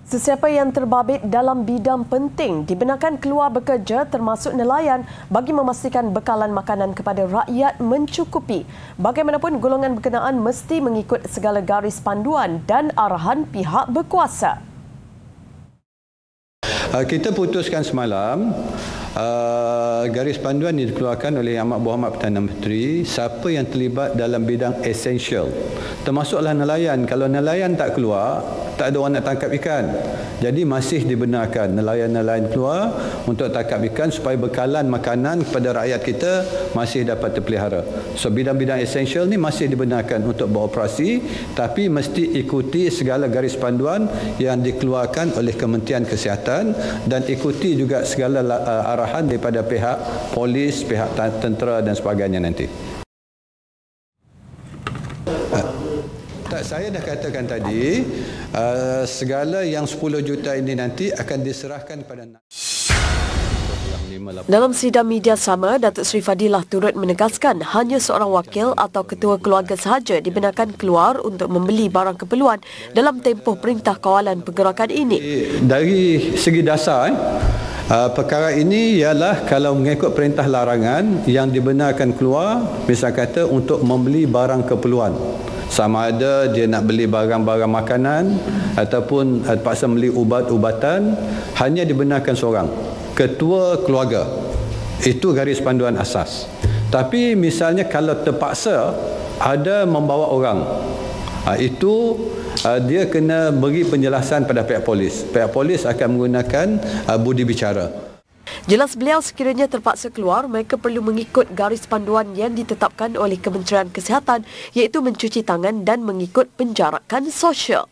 Sesiapa yang terbabit dalam bidang penting dibenarkan keluar bekerja termasuk nelayan bagi memastikan bekalan makanan kepada rakyat mencukupi. Bagaimanapun golongan berkenaan mesti mengikut segala garis panduan dan arahan pihak berkuasa. Kita putuskan semalam garis panduan dikeluarkan oleh Yang Amat Perdana Menteri siapa yang terlibat dalam bidang esensial termasuklah nelayan. Kalau nelayan tak keluar, tak ada orang nak tangkap ikan. Jadi masih dibenarkan nelayan-nelayan keluar untuk tangkap ikan supaya bekalan makanan kepada rakyat kita masih dapat terpelihara. So bidang-bidang esensial ni masih dibenarkan untuk beroperasi, tapi mesti ikuti segala garis panduan yang dikeluarkan oleh Kementerian Kesihatan dan ikuti juga segala arahan daripada pihak polis, pihak tentera dan sebagainya nanti. Saya dah katakan tadi, segala yang 10 juta ini nanti akan diserahkan pada... Dalam sidang media sama, Datuk Seri Fadilah turut menegaskan hanya seorang wakil atau ketua keluarga sahaja dibenarkan keluar untuk membeli barang keperluan dalam tempoh perintah kawalan pergerakan ini. Dari segi dasar, perkara ini ialah kalau mengikut perintah larangan yang dibenarkan keluar, misal kata untuk membeli barang keperluan. Sama ada dia nak beli barang-barang makanan ataupun terpaksa beli ubat-ubatan, hanya dibenarkan seorang, ketua keluarga. Itu garis panduan asas. Tapi misalnya kalau terpaksa ada membawa orang, itu dia kena beri penjelasan pada pihak polis. Pihak polis akan menggunakan budi bicara. Jelas beliau sekiranya terpaksa keluar, mereka perlu mengikut garis panduan yang ditetapkan oleh Kementerian Kesihatan iaitu mencuci tangan dan mengikut penjarakan sosial.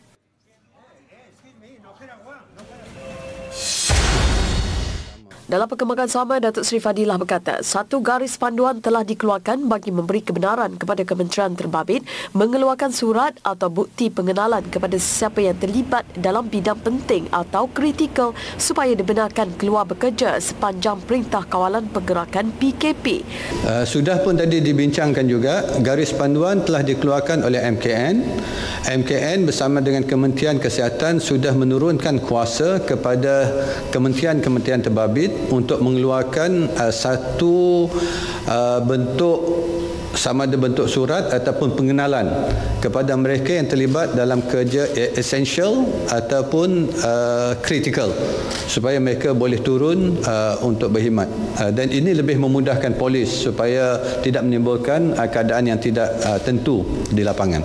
Dalam perkembangan sama, Datuk Seri Fadilah berkata, satu garis panduan telah dikeluarkan bagi memberi kebenaran kepada kementerian terbabit mengeluarkan surat atau bukti pengenalan kepada sesiapa yang terlibat dalam bidang penting atau kritikal supaya dibenarkan keluar bekerja sepanjang Perintah Kawalan Pergerakan PKP. Sudah pun tadi dibincangkan juga, garis panduan telah dikeluarkan oleh MKN. MKN bersama dengan Kementerian Kesihatan sudah menurunkan kuasa kepada kementerian-kementerian terbabit untuk mengeluarkan satu bentuk, sama ada bentuk surat ataupun pengenalan kepada mereka yang terlibat dalam kerja esensial ataupun kritikal supaya mereka boleh turun untuk berkhidmat. Dan ini lebih memudahkan polis supaya tidak menimbulkan keadaan yang tidak tentu di lapangan.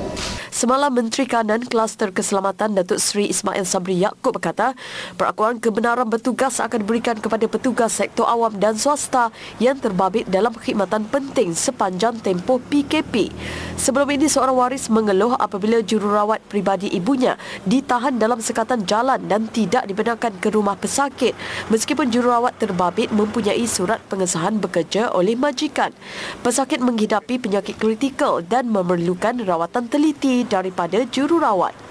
Semalam, Menteri Kanan Kluster Keselamatan Datuk Seri Ismail Sabri Yaakob berkata, perakuan kebenaran bertugas akan diberikan kepada petugas sektor awam dan swasta yang terbabit dalam khidmatan penting sepanjang tempoh PKP. Sebelum ini, seorang waris mengeluh apabila jururawat peribadi ibunya ditahan dalam sekatan jalan dan tidak dibenarkan ke rumah pesakit meskipun jururawat terbabit mempunyai surat pengesahan bekerja oleh majikan. Pesakit menghidapi penyakit kritikal dan memerlukan rawatan teliti daripada jururawat.